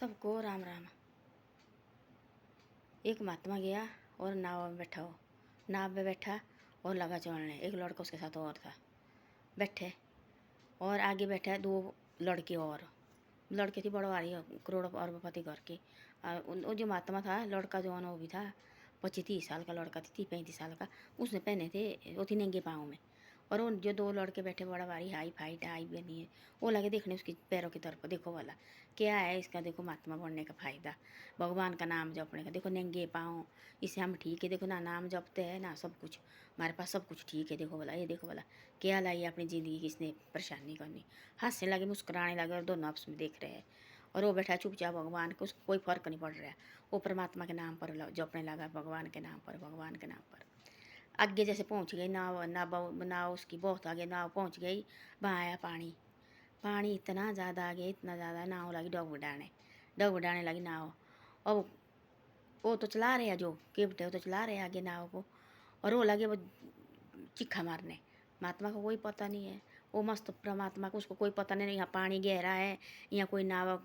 सबको राम राम। एक महात्मा गया और नाव में बैठा हो। नाव में बैठा और लगा चलने। एक लड़का उसके साथ और था। बैठे और आगे बैठे दो लड़के और। लड़के थी बड़ा वाली करोड़ अरबपति घर के। वो जो महात्मा था लड़का जो वो भी था 25-30 साल का लड़का थी 35 साल का। उसने पहने थे वो थी नंगे पाँव में। और उन जो दो लड़के बैठे बड़ा भारी हाई फाई टाई बनी है वो लगे देखने उसकी पैरों की तरफ। देखो वाला क्या है इसका, देखो महात्मा बनने का फ़ायदा, भगवान का नाम जपने का। देखो नंगे पाँव इससे हम ठीक है। देखो ना नाम जपते हैं ना सब कुछ, हमारे पास सब कुछ ठीक है। देखो वाला ये देखो वाला क्या लाई अपनी ज़िंदगी किसने परेशानी करनी। हंसने लगे मुस्कुराने लगे और दोनों आपस में देख रहे हैं। और वो बैठा चुपचाप भगवान को, उसको कोई फ़र्क नहीं पड़ रहा। वो परमात्मा के नाम पर जपने लगा, भगवान के नाम पर, भगवान के नाम पर। आगे जैसे पहुंच गई नाव उसकी बहुत आगे नाव पहुंच गई। वहाँ आया पानी। पानी इतना ज़्यादा आ गया, इतना ज़्यादा नाव लगी डग उड़ाने लगी नाव। और वो तो चला रहे हैं जो केवटे वो तो चला रहे हैं आगे नाव को। और वो लगे वो चिक्खा मारने। महात्मा को कोई पता नहीं है। वो मस्त परमात्मा को उसको कोई पता नहीं यहाँ पानी गहरा है, यहाँ कोई नाव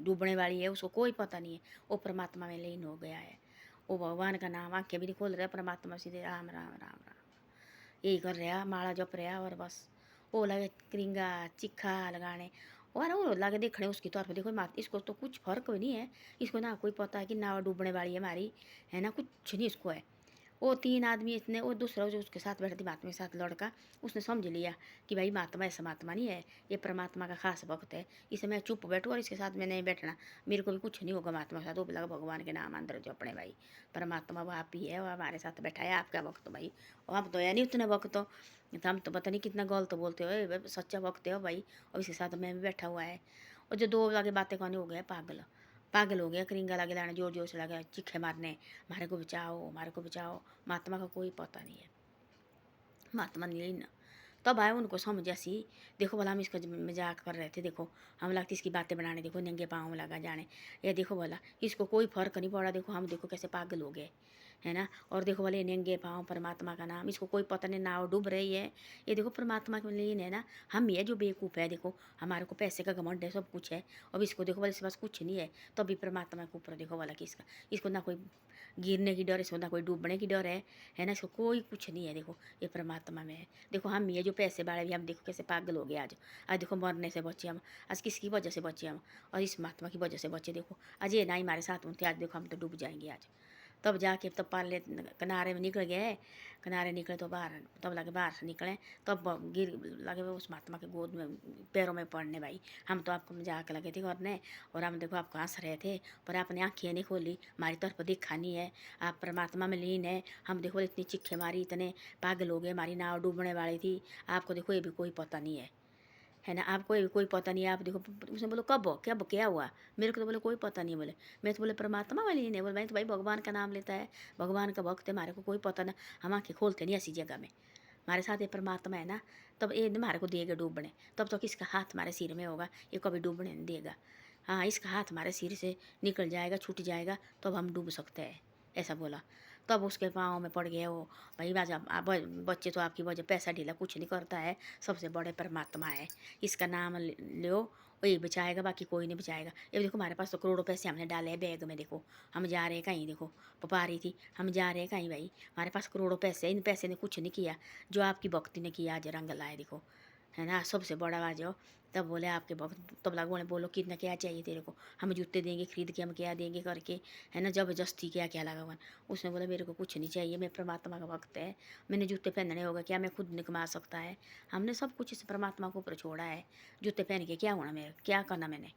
डूबने वाली है, उसको कोई पता नहीं है। वो परमात्मा में लीन हो गया है। वो भगवान का नाम आंखें भी नहीं खोल रहा, परमात्मा सीधे राम राम राम राम यही कर रहा, माला जप रहा। और बस वो लगे क्रिंगा चिक्खा लगाने। और वो लगे देखने उसकी तरफ। देखो मात इसको तो कुछ फर्क भी नहीं है। इसको ना कोई पता है कि नाव डूबने वाली है हमारी, है ना, कुछ नहीं इसको है। वो 3 आदमी इतने, वो दूसरा जो उसके साथ बैठा थी महात्मा के साथ लड़का, उसने समझ लिया कि भाई महात्मा ऐसा महात्मा नहीं है, ये परमात्मा का खास भक्त है। इसे मैं चुप बैठूँ और इसके साथ मैं नहीं बैठना, मेरे को भी कुछ नहीं होगा महात्मा के साथ। वो लगा भगवान के नाम अंदर जो अपने भाई परमात्मा वो आप ही है, वो हमारे साथ बैठा है, आपका भक्त भाई। और हम तो है नहीं उतने भक्त, तो हम तो पता नहीं कितना गलत बोलते हो, सच्चा भक्त हो भाई। और इसके साथ मैं भी बैठा हुआ है। और जो दो आगे बातें करने हो गए पागल पागल हो गया, करिंगा लगे लाने जोर जोर से लगा चीखे मारने, हमारे को बचाओ हमारे को बचाओ। महात्मा का कोई पता नहीं है, महात्मा नहीं ना। तब आए उनको समझ ऐसी। देखो भला हम इसका मजाक कर रहे थे, देखो हम लगती इसकी बातें बनाने, देखो नंगे पाँव में लगा जाने। ये देखो भला इसको कोई फर्क नहीं पड़ा। देखो हम देखो कैसे पागल हो गए, है ना। और देखो भले नंगे पाँव परमात्मा का नाम, इसको कोई पता नहीं नाव डूब रही है। ये देखो परमात्मा के लीन है ना। हम ही है जो बेवकूफ़ है। देखो हमारे को पैसे का घमंड है, सब कुछ है। अब इसको देखो भले इसके पास कुछ नहीं है तो भी परमात्मा के ऊपर देखो भला किसका, इसको ना कोई गिरने की डर, इसको ना कोई डूबने की डर है ना। इसको कोई कुछ नहीं है। देखो ये परमात्मा में है। देखो हम ये जो पैसे वाले भी हम देखो कैसे पागल हो गए आज। आज देखो मरने से बचे हम, आज किसकी वजह से बचे हम, और इस महात्मा की वजह से बचे। देखो आज ये ना ही हमारे साथ होते, आज देखो हम तो डूब जाएंगे आज। तब जाके तब पाले किनारे में निकल गए। किनारे निकले तो बाहर, तब लगे बाहर से निकले तब गिर लगे उस महात्मा के गोद में पैरों में पड़ने। भाई हम तो आपको मजाक लगे थे करने, और हम देखो आपको हंस रहे थे, पर आपने आँखें नहीं खोली, हमारी तरफ देखा नहीं है। आप परमात्मा में लीन है। हम देखो इतनी चिक्खे मारी, इतने पागल हो गए, हमारी नाव डूबने वाली थी। आपको देखो ये भी कोई पता नहीं है ना। आपको ये भी कोई पता नहीं है। आप देखो उसने बोलो कब क्या हुआ, मेरे को तो बोले कोई पता नहीं। बोले मैं तो बोले परमात्मा वाली नहीं है। बोले मैं तो भाई भगवान का नाम लेता है, भगवान का भक्त है, हमारे को कोई पता ना, हम आँखें खोलते नहीं ऐसी जगह में। हमारे साथ ये परमात्मा है ना, तब ये हमारे को देगा डूबने। तब तो किसका हाथ हमारे सिर में होगा, ये कभी डूबने नहीं देगा। हाँ इसका हाथ हमारे सिर से निकल जाएगा, छूट जाएगा, तब हम डूब सकते हैं, ऐसा बोला। तब उसके पाँव में पड़ गए वो। भाई बाजा बच्चे तो आपकी वजह पैसा ढीला कुछ नहीं करता है, सबसे बड़े परमात्मा है, इसका नाम लो वही बचाएगा, बाकी कोई नहीं बचाएगा। ये देखो हमारे पास तो करोड़ों पैसे हमने डाले हैं बैग में। देखो हम जा रहे हैं कहीं, देखो पपा रही थी, हम जा रहे हैं कहीं भाई, हमारे पास करोड़ों पैसे, इन पैसे ने कुछ नहीं किया जो आपकी भक्ति ने किया आज रंग लाए। देखो है ना, सबसे बड़ा आवाज हो। तब बोले आपके भक्त, तब लग बोले बोलो कितना क्या चाहिए तेरे को, हम जूते देंगे खरीद के, हम क्या देंगे करके, है ना, जबरदस्ती क्या क्या लगा वन। उसने बोला मेरे को कुछ नहीं चाहिए, मैं परमात्मा का भक्त है, मैंने जूते पहनने होगा क्या, मैं खुद नहीं कमा सकता है, हमने सब कुछ इस परमात्मा को ऊपर छोड़ा है, जूते पहन के क्या होना, मेरे क्या करना मैंने।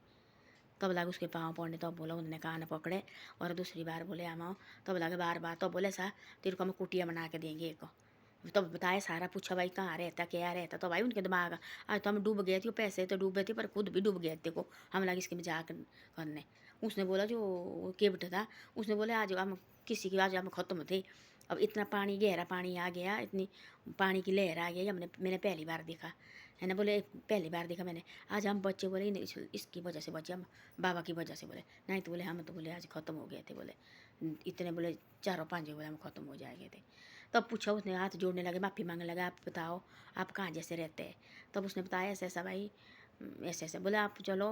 तब लगे उसके पाँव पड़ने, तब बोला उन्होंने कान पकड़े और दूसरी बार बोले हम आओ। तब लगे बार बार, तब बोले सा तेरे को हम कुटिया बना के देंगे एक। तब बताया सारा, पूछा भाई कहाँ रहता क्या रहता, तो भाई उनके दिमाग आज तो हम डूब गए थे, पैसे तो डूबे थे पर खुद भी डूब गए थे को, हम लगे इसके मजाक करने। उसने बोला जो केवट था, उसने बोले आज हम किसी की आज हम ख़त्म थे, अब इतना पानी गहरा पानी आ गया, इतनी पानी की लहर आ गई, मैंने पहली बार देखा, है ना। बोले पहली बार देखा मैंने, आज हम बच्चे बोले इसकी वजह से बचे हम, बाबा की वजह से। बोले नहीं तो बोले हम तो बोले आज ख़त्म हो गए थे, बोले इतने बोले 4-5 बोले हम ख़त्म हो जाएंगे थे। तब पूछा, उसने हाथ जोड़ने लगे, माफ़ी मांगने लगा, आप बताओ आप कहाँ जैसे रहते हैं। तब उसने बताया ऐसा ऐसा भाई, ऐसे ऐसे। बोले आप चलो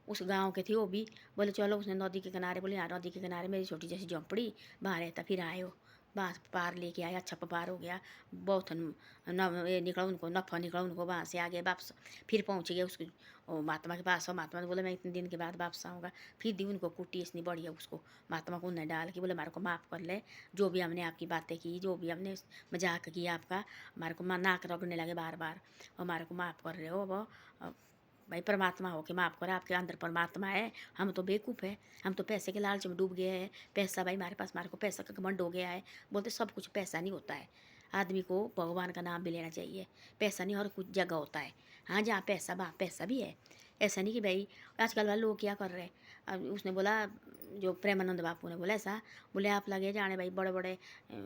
उस गांव के थे वो भी। बोले चलो उसने नदी के किनारे, बोले यहाँ नदी के किनारे मेरी छोटी जैसी झोंपड़ी, वहाँ रहता। फिर आए हो, वहाँ पार लेके आए, अच्छा पार हो गया। बहुत न ये निकला उनको, नफ़ा निकला उनको। वहाँ से आगे वापस फिर पहुँच गए उसको महात्मा के पास। और महात्मा ने बोले मैं इतने दिन के बाद वापस आऊँगा। फिर दी उनको कुट्टी इतनी बढ़िया उसको, महात्मा को उन्हें डाल के बोले हमारे को माफ़ कर ले, जो भी हमने आपकी बातें की, जो भी हमने मजाक किया आपका, हमारे को नाक रगड़ने लगे बार बार, और हमारे को माफ़ कर रहे हो। वो भाई परमात्मा हो के माफ़ करो, आपके अंदर परमात्मा है। हम तो बेवकूफ़ है, हम तो पैसे के लालच में डूब गए हैं। पैसा भाई हमारे पास, हमारे को पैसा का घमंड हो गया है। बोलते सब कुछ पैसा नहीं होता है, आदमी को भगवान का नाम भी लेना चाहिए। पैसा नहीं, और कुछ जगह होता है। हाँ, जहाँ पैसा वहाँ पैसा भी है। ऐसा नहीं कि भाई आजकल वाले लोग क्या कर रहे हैं। अब उसने बोला, जो प्रेमानंद बापू ने बोला ऐसा, बोले आप लगे जाने भाई बड़े बड़े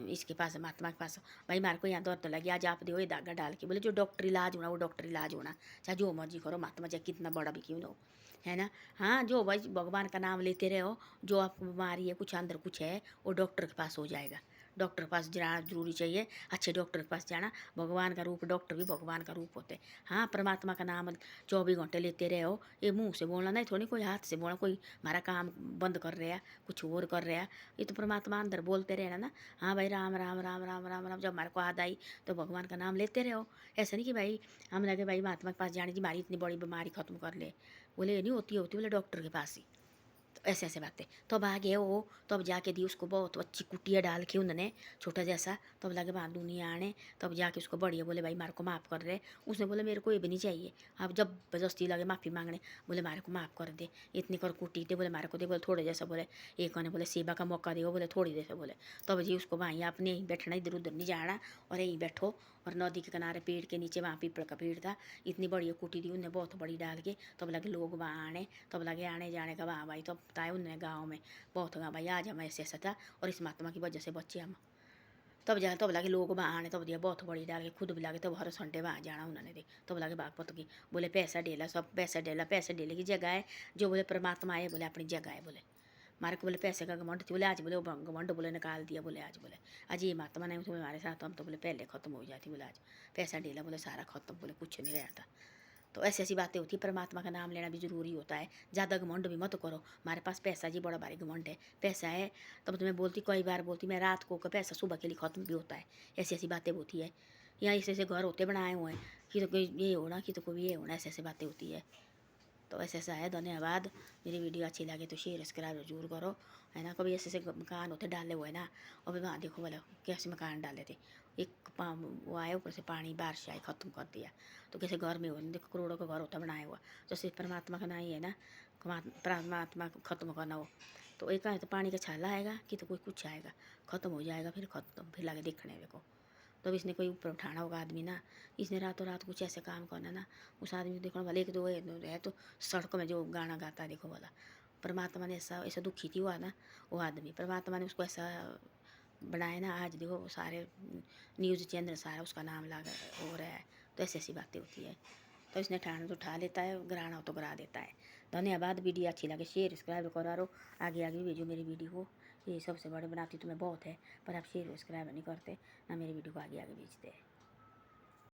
इसके पास, महात्मा के पास, भाई मारे को यहाँ दर्द तो लगी, आज आप दो ये धागा डाल के। बोले जो डॉक्टर इलाज होना वो डॉक्टर इलाज होना, चाहे जो मर्जी करो, महात्मा चाहे कितना बड़ा भी क्यों ना हो, है ना। हाँ, जो भाई भगवान का नाम लेते रहो, जो आपको बीमारी है, कुछ अंदर कुछ है, वो डॉक्टर के पास हो जाएगा। डॉक्टर के पास जाना जरूरी चाहिए, अच्छे डॉक्टर के पास जाना। भगवान का रूप, डॉक्टर भी भगवान का रूप होते हैं। हाँ, परमात्मा का नाम 24 घंटे लेते रहो। ये मुंह से बोलना नहीं, थोड़ी कोई हाथ से बोलना, कोई हमारा काम बंद कर रहा, कुछ और कर रहा। ये तो परमात्मा अंदर बोलते रहना ना। हाँ भाई, राम राम राम राम राम राम, जब हमारे को याद आई तो भगवान का नाम लेते रहो। ऐसा नहीं कि भाई हम लगे भाई महात्मा के पास जाने जी हमारी इतनी बड़ी बीमारी खत्म कर ले। बोले ये नहीं होती, होती बोले डॉक्टर के पास ही। तो ऐसे ऐसे बातें। तब आ गए वो, तब जाके दी उसको बहुत अच्छी कुटिया डाल के उन्होंने, छोटा जैसा। तब लगे वहाँ दुनिया आने, तब जाके उसको बढ़िया बोले भाई मारे को माफ़ कर दे। उसने बोले मेरे को ये भी नहीं चाहिए। अब जबरदस्ती लगे माफ़ी मांगने, बोले मारे को माफ़ कर दे, इतनी कर कुटी दे, बोले मारे को दे, बोले थोड़े जैसा, बोले एक ने बोले सेवा का मौका दे, बोले थोड़ी जैसा बोले। तब जी उसको वहाँ अपने यहीं बैठना, इधर उधर नहीं जाना, और यहीं बैठो। और नदी के किनारे पेड़ के नीचे, वहाँ पीपल का पेड़ था, इतनी बढ़िया कुटी दी उनने बहुत बड़ी डाल के। तब लगे लोग वहाँ आने, तब लगे आने जाने का वहाँ भाई। तब बताया उनने गाँव में बहुत गाँव भाई आज हम ऐसे ऐसा था, और इस महात्मा की वजह से बच्चे हम। तब जाए, तब लगे लोग वहाँ आने, तब दिया बहुत बड़ी डाल के, खुद भी लगे तब हर संडे वहाँ जाना उन्होंने दे। तब लगे बागपत की, बोले पैसा डेला, सब पैसा डेला, पैसे डेले की जगह है। जो बोले परमात्मा है, बोले अपनी जगह है। बोले मारे को बोले पैसे का घमंड थी, बोले आज बोले वो घमंड बोले निकाल दिया। बोले आज बोले आज ये महात्मा नहीं बोले हमारे साथ, हम तो बोले पहले खत्म हो जाती। बोले आज पैसा डेला, बोले सारा खत्म, बोले कुछ नहीं रहता। तो ऐसी ऐसी बातें होती है। परमात्मा का नाम लेना भी ज़रूरी होता है। ज़्यादा घमंड भी मत करो। हमारे पास पैसा जी बड़ा भारी घमंड है, पैसा है। तब तो मैं बोलती, कई बार बोलती मैं रात को पैसा सुबह के लिए ख़त्म भी होता है। ऐसी ऐसी बातें होती है। यहाँ ऐसे ऐसे घर होते बनाए हुए हैं कि तो कोई ये होना, कि तो कोई ये होना, ऐसे ऐसे बातें होती है। तो ऐसे ऐसा है। धन्यवाद। मेरी वीडियो अच्छी लगे तो शेयर सब्सक्राइब जरूर करो, है ना। कभी ऐसे ऐसे मकान होते डाले हुए ना, और वहाँ देखो बोले कैसे मकान डाले थे, एक वो आए ऊपर से पानी बारिश आई ख़त्म कर दिया। तो कैसे घर में हो, देखो करोड़ों का घर होता बनाया हुआ। जैसे परमात्मा का ना ही है ना, परमात्मा को ख़त्म करना हो। तो एक है तो पानी का छाला आएगा, कि तो कोई कुछ आएगा, ख़त्म हो जाएगा, फिर ख़त्म, फिर लगे देखने देखो। तब इसने कोई ऊपर उठाना होगा आदमी ना, इसने रातों रात कुछ ऐसे काम करना ना। उस आदमी को देखना वाला एक दो है तो सड़कों में जो गाना गाता है देखो वाला, परमात्मा ने ऐसा ऐसा दुखी थी हुआ ना वो आदमी, परमात्मा ने उसको ऐसा बनाया ना। आज देखो वो सारे न्यूज़ चैनल सारा उसका नाम ला हो रहा है। तो ऐसी ऐसी बातें होती है। तो इसने ठाना तो उठा लेता है, गिराना हो तो गिरा देता है। धन्यवाद। वीडियो अच्छी लगे शेयर सब्सक्राइब करा रो, आगे आगे भेजो मेरी वीडियो को। ये सबसे बड़े बनाती तुम्हें बहुत है, पर आप शेयर सब्सक्राइब नहीं करते ना, मेरी वीडियो को आगे आगे भेजते हैं।